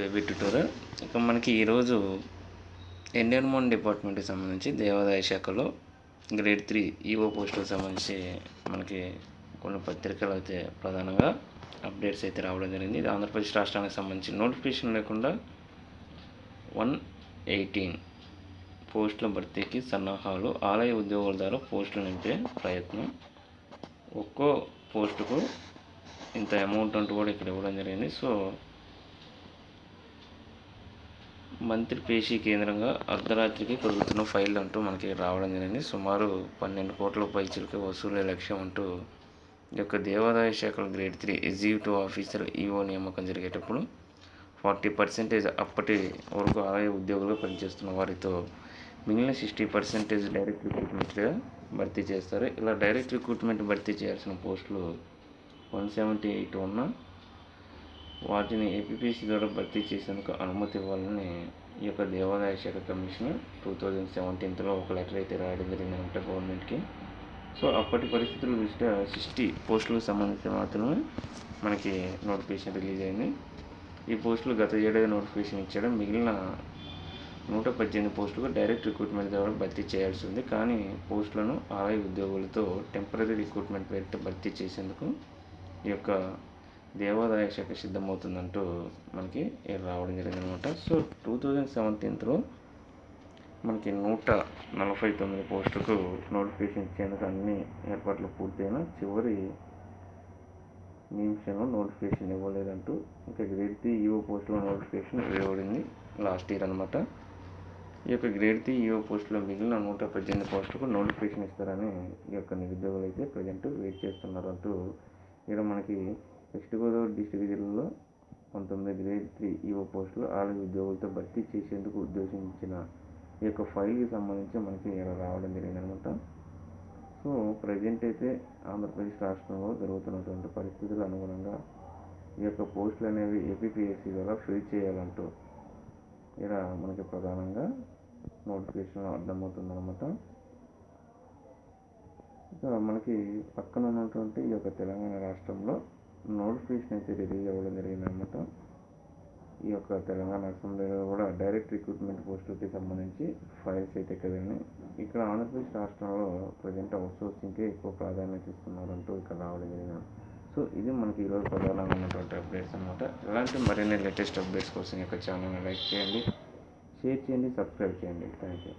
AB tutorial. ఇక మనకి ఈరోజు ఎన్విరాన్మెంట్ డిపార్ట్మెంట్కి సంబంధించి దేవాదాయ శాఖలో గ్రేడ్ 3 ఈఓ పోస్టులకు సంబంధించి మనకి కొన్ని పత్రికలు అయితే ప్రధానంగా అప్డేట్స్ అయితే రావడం జరిగింది. ఇది ఆంధ్రప్రదేశ్ రాష్ట్రానికి సంబంధించి నోటిఫికేషన్ లేకుండా 118 పోస్టుల భర్తీకి సన్నాహాలు, ఆలయ ఉద్యోగుల ద్వారా పోస్టులు నింపే ప్రయత్నం, ఒక్కో పోస్టుకు ఇంత అమౌంట్ అంటూ కూడా ఇక్కడ ఇవ్వడం జరిగింది. సో మంత్రి పేషీ కేంద్రంగా అర్ధరాత్రికి పెరుగుతున్న ఫైళ్ళు అంటూ మనకి రావడం జరిగింది. సుమారు 12 కోట్ల పైచిలకు వసూలు లక్ష్యం అంటూ ఈ యొక్క దేవాదాయ శాఖల గ్రేడ్ 3 ఎగ్జిక్యూటివ్ ఆఫీసర్ ఈఓ నియామకం జరిగేటప్పుడు 40% అప్పటి వరకు ఆలయ ఉద్యోగులుగా పనిచేస్తున్న వారితో మిగిలిన 60% డైరెక్ట్ రిక్రూట్మెంట్గా భర్తీ చేస్తారు. ఇలా డైరెక్ట్ రిక్రూట్మెంట్ భర్తీ చేయాల్సిన పోస్టులు 178 ఉన్నా వాటిని ఏపీపీఎస్సీ ద్వారా భర్తీ చేసేందుకు అనుమతి ఇవ్వాలని ఈ యొక్క దేవాదాయ శాఖ కమిషనర్ 2017లో ఒక లెటర్ అయితే రాయడం జరిగిందంట గవర్నమెంట్కి. సో అప్పటి పరిస్థితుల దృష్ట్యా 60 పోస్టులకు సంబంధించి మాత్రమే మనకి నోటిఫికేషన్ రిలీజ్ అయింది. ఈ పోస్టులు గత ఏడాది నోటిఫికేషన్ ఇచ్చాడు. మిగిలిన 118 పోస్టులకు డైరెక్ట్ రిక్రూట్మెంట్ ద్వారా భర్తీ చేయాల్సి ఉంది. కానీ పోస్టులను ఆలయ ఉద్యోగులతో టెంపరీ రిక్రూట్మెంట్ పేరుతో భర్తీ చేసేందుకు ఈ యొక్క దేవాదాయ శాఖ సిద్ధమవుతుందంటూ మనకి రావడం జరిగిందనమాట. సో 2017లో మనకి 149 పోస్టులకు నోటిఫికేషన్ ఇచ్చేందుకు అన్ని ఏర్పాట్లు పూర్తయిన చివరి నిమిషంలో నోటిఫికేషన్ ఇవ్వలేదంటూ ఇంకా గ్రేడ్ 3 ఈఓ పోస్టుల నోటిఫికేషన్ ఇవ్వబడింది లాస్ట్ ఇయర్ అనమాట. ఈ యొక్క గ్రేడ్ 3 ఈఓ పోస్టులో మిగిలిన 118 పోస్టులకు నోటిఫికేషన్ ఇస్తారని ఈ యొక్క నిరుద్యోగులు అయితే ప్రజెంట్ వెయిట్ చేస్తున్నారు అంటూ ఇక్కడ మనకి వెస్ట్ గోదావరి డిస్ట్రిక్ట్ జిల్లాలో 19 గ్రేడ్ 3 ఈఓ పోస్టులు ఆలయ ఉద్యోగులతో భర్తీ చేసేందుకు ఉద్దేశించిన ఈ యొక్క ఫైల్కి సంబంధించి మనకి ఇలా రావడం జరిగిందనమాట. సో ప్రజెంట్ అయితే ఆంధ్రప్రదేశ్ రాష్ట్రంలో జరుగుతున్నటువంటి పరిస్థితులకు అనుగుణంగా ఈ యొక్క పోస్టులు అనేవి ఏపీపీఎస్సీ ద్వారా ఫిల్ చేయాలంటూ ఇలా మనకి ప్రధానంగా నోటిఫికేషన్ అర్థమవుతుందన్నమాట. ఇక మనకి పక్కన ఉన్నటువంటి ఈ యొక్క తెలంగాణ రాష్ట్రంలో నోటిఫికేషన్ అయితే రిలీజ్ అవ్వడం జరిగిందనమాట. ఈ యొక్క తెలంగాణ అసెంబ్లీలో కూడా డైరెక్ట్ రిక్రూట్మెంట్ పోస్టులకి సంబంధించి ఫైల్స్ అయితే కదండి. ఇక్కడ ఆంధ్రప్రదేశ్ రాష్ట్రంలో ప్రజెంట్ అవుట్సోర్సింగ్కే ఎక్కువ ప్రాధాన్యత ఇస్తున్నారంటూ ఇక్కడ రావడం జరిగింది. సో ఇది మనకి ఈరోజు ప్రధానంగా ఉన్నటువంటి అప్డేట్స్ అనమాట. ఇలాంటి మరిన్ని లేటెస్ట్ అప్డేట్స్ కోసం ఈ యొక్క ఛానల్ని లైక్ చేయండి, షేర్ చేయండి, సబ్స్క్రైబ్ చేయండి. Thank you.